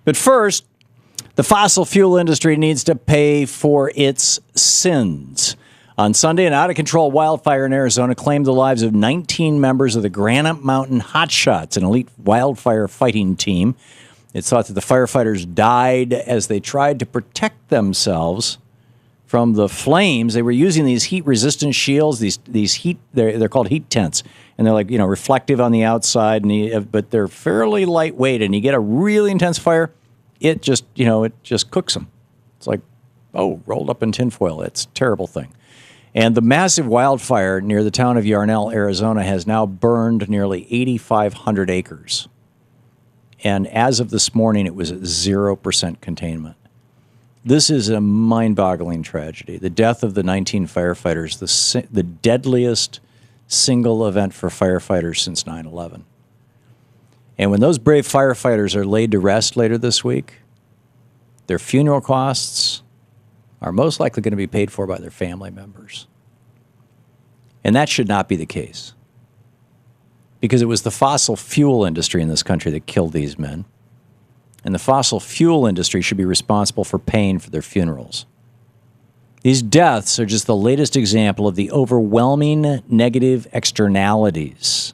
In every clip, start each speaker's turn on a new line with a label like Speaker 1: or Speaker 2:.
Speaker 1: But first, the fossil fuel industry needs to pay for its sins. On Sunday, an out-of-control wildfire in Arizona claimed the lives of 19 members of the Granite Mountain Hotshots, an elite wildfire fighting team. It's thought that the firefighters died as they tried to protect themselves from the flames. They were using these heat-resistant shields, these heat, they're called heat tents, and they're like, reflective on the outside, but they're fairly lightweight, and you get a really intense fire, it just cooks them. It's like, rolled up in tinfoil. It's a terrible thing. And the massive wildfire near the town of Yarnell, Arizona, has now burned nearly 8,500 acres. And as of this morning, it was at 0% containment. This is a mind-boggling tragedy. The death of the 19 firefighters, the deadliest single event for firefighters since 9/11. And when those brave firefighters are laid to rest later this week, their funeral costs are most likely going to be paid for by their family members. And that should not be the case, because it was the fossil fuel industry in this country that killed these men. And the fossil fuel industry should be responsible for paying for their funerals. These deaths are just the latest example of the overwhelming negative externalities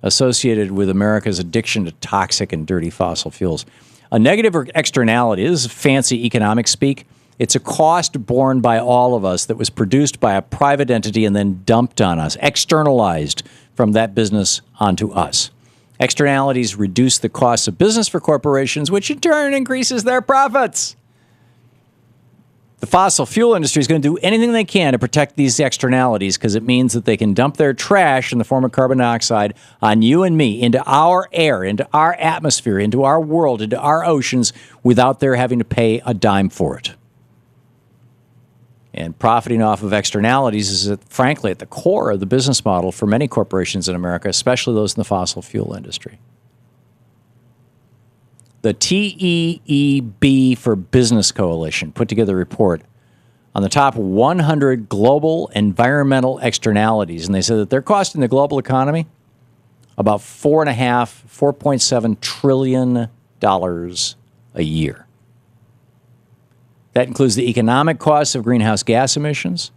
Speaker 1: associated with America's addiction to toxic and dirty fossil fuels. A negative externality, this is fancy economic speak, it's a cost borne by all of us that was produced by a private entity and then dumped on us, externalized from that business onto us. Externalities reduce the costs of business for corporations, which in turn increases their profits. The fossil fuel industry is going to do anything they can to protect these externalities, because it means that they can dump their trash in the form of carbon dioxide on you and me, into our air, into our atmosphere, into our world, into our oceans, without their having to pay a dime for it. And profiting off of externalities is, frankly, at the core of the business model for many corporations in America, especially those in the fossil fuel industry. The TEEB for Business Coalition put together a report on the top 100 global environmental externalities, and they said that they're costing the global economy about $4.7 trillion a year. That includes the economic costs of greenhouse gas emissions,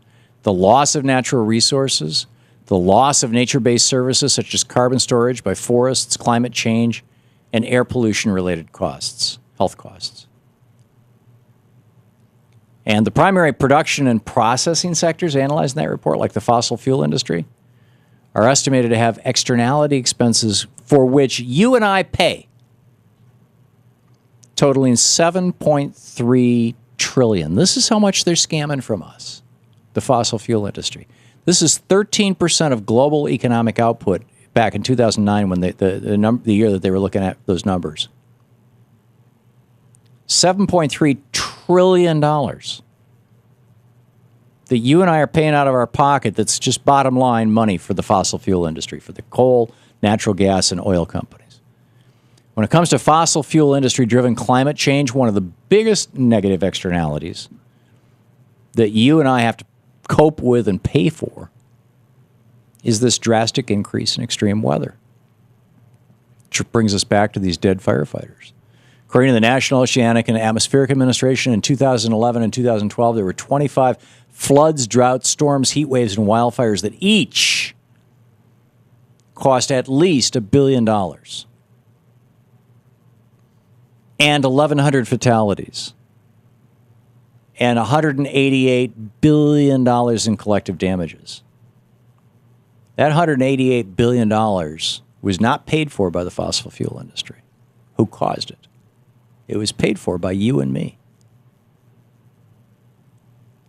Speaker 1: the loss of natural resources, the loss of nature-based services such as carbon storage by forests, climate change, and air pollution-related costs, health costs. And the primary production and processing sectors analyzed in that report, like the fossil fuel industry, are estimated to have externality expenses for which you and I pay, totaling $7.3 trillion. This is how much they're scamming from us, the fossil fuel industry. This is 13% of global economic output back in 2009, when the year that they were looking at those numbers. $7.3 trillion that you and I are paying out of our pocket, that's just bottom line money for the fossil fuel industry, for the coal, natural gas, and oil companies. When it comes to fossil fuel industry-driven climate change, one of the biggest negative externalities that you and I have to cope with and pay for is this drastic increase in extreme weather, which brings us back to these dead firefighters. According to the National Oceanic and Atmospheric Administration, in 2011 and 2012, there were 25 floods, droughts, storms, heat waves, and wildfires that each cost at least $1 billion. And 1,100 fatalities, and $188 billion in collective damages. That $188 billion was not paid for by the fossil fuel industry. Who caused it? It was paid for by you and me.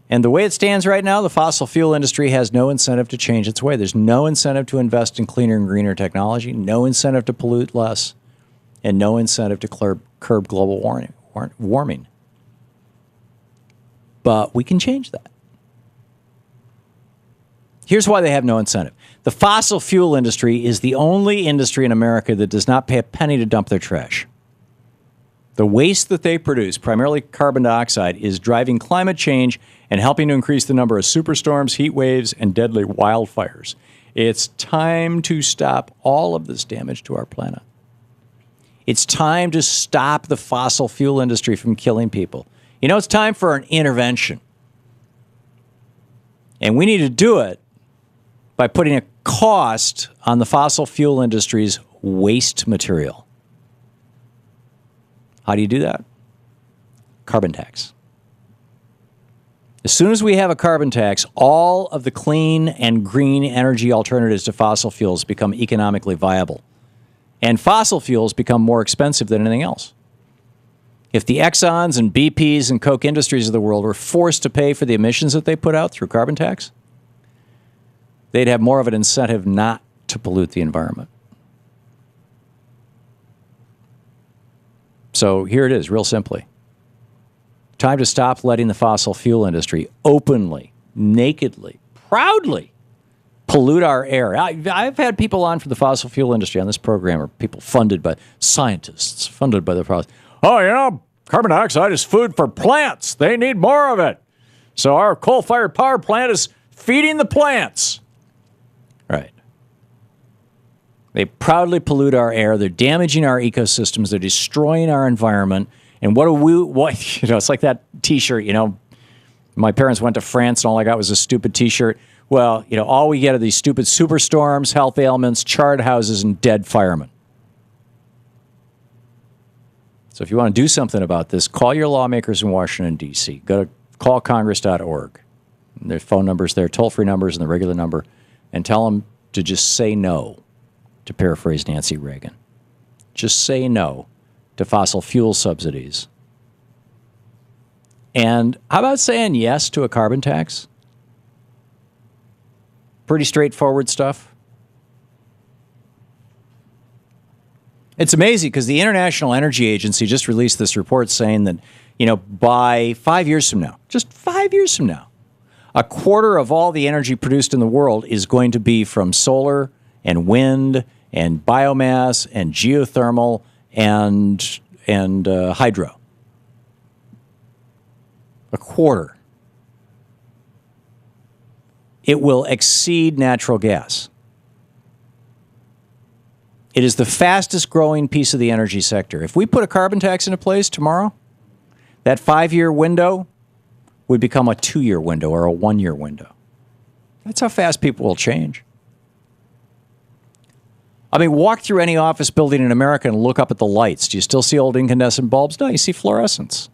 Speaker 1: And the way it stands right now, the fossil fuel industry has no incentive to change its way. There's no incentive to invest in cleaner and greener technology, no incentive to pollute less, and no incentive to curb global warming. But we can change that. Here's why they have no incentive. The fossil fuel industry is the only industry in America that does not pay a penny to dump their trash. The waste that they produce, primarily carbon dioxide, is driving climate change and helping to increase the number of superstorms, heat waves, and deadly wildfires. It's time to stop all of this damage to our planet. It's time to stop the fossil fuel industry from killing people. It's time for an intervention. And we need to do it by putting a cost on the fossil fuel industry's waste material. How do you do that? Carbon tax. As soon as we have a carbon tax, all of the clean and green energy alternatives to fossil fuels become economically viable. And fossil fuels become more expensive than anything else. If the Exxons and BPs and Koch Industries of the world were forced to pay for the emissions that they put out through carbon tax, they'd have more of an incentive not to pollute the environment. So here it is, real simply. Time to stop letting the fossil fuel industry openly, nakedly, proudly pollute our air. I've had people on from the fossil fuel industry on this program, or people funded by scientists, funded by the process. Oh, carbon dioxide is food for plants. They need more of it. So our coal-fired power plant is feeding the plants. Right. They proudly pollute our air. They're damaging our ecosystems. They're destroying our environment. And it's like that T-shirt, my parents went to France and all I got was a stupid T-shirt. Well, all we get are these stupid superstorms, health ailments, charred houses, and dead firemen. So if you want to do something about this, call your lawmakers in Washington, D.C. Go to callcongress.org. There's phone numbers there, toll-free numbers, and the regular number, and tell them to just say no, to paraphrase Nancy Reagan. Just say no to fossil fuel subsidies. And how about saying yes to a carbon tax? Pretty straightforward stuff. It's amazing because the International Energy Agency just released this report saying that, by 5 years from now, just 5 years from now, a quarter of all the energy produced in the world is going to be from solar and wind and biomass and geothermal and hydro. A quarter. It will exceed natural gas. It is the fastest growing piece of the energy sector. If we put a carbon tax into place tomorrow, that 5-year window would become a 2-year window or a 1-year window. That's how fast people will change. Walk through any office building in America and look up at the lights. Do you still see old incandescent bulbs? No, you see fluorescence.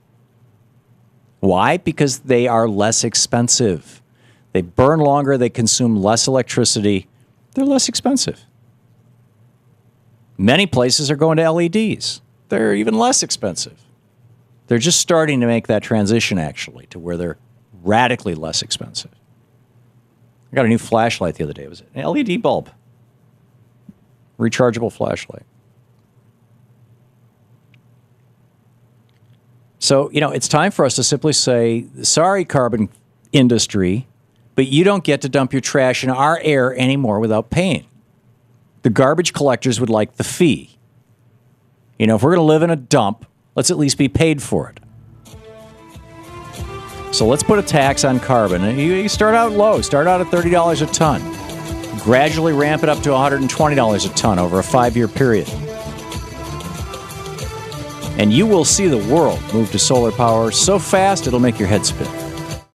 Speaker 1: Why? Because they are less expensive. They burn longer. They consume less electricity. They're less expensive. Many places are going to LEDs. They're even less expensive. They're just starting to make that transition, actually, to where they're radically less expensive. I got a new flashlight the other day. It was an LED bulb. Rechargeable flashlight. So, it's time for us to simply say, sorry, carbon industry, but you don't get to dump your trash in our air anymore without paying. The garbage collectors would like the fee. If we're going to live in a dump, let's at least be paid for it. So let's put a tax on carbon. And you start out low. Start out at $30 a ton. Gradually ramp it up to $120 a ton over a 5-year period. And you will see the world move to solar power so fast it'll make your head spin.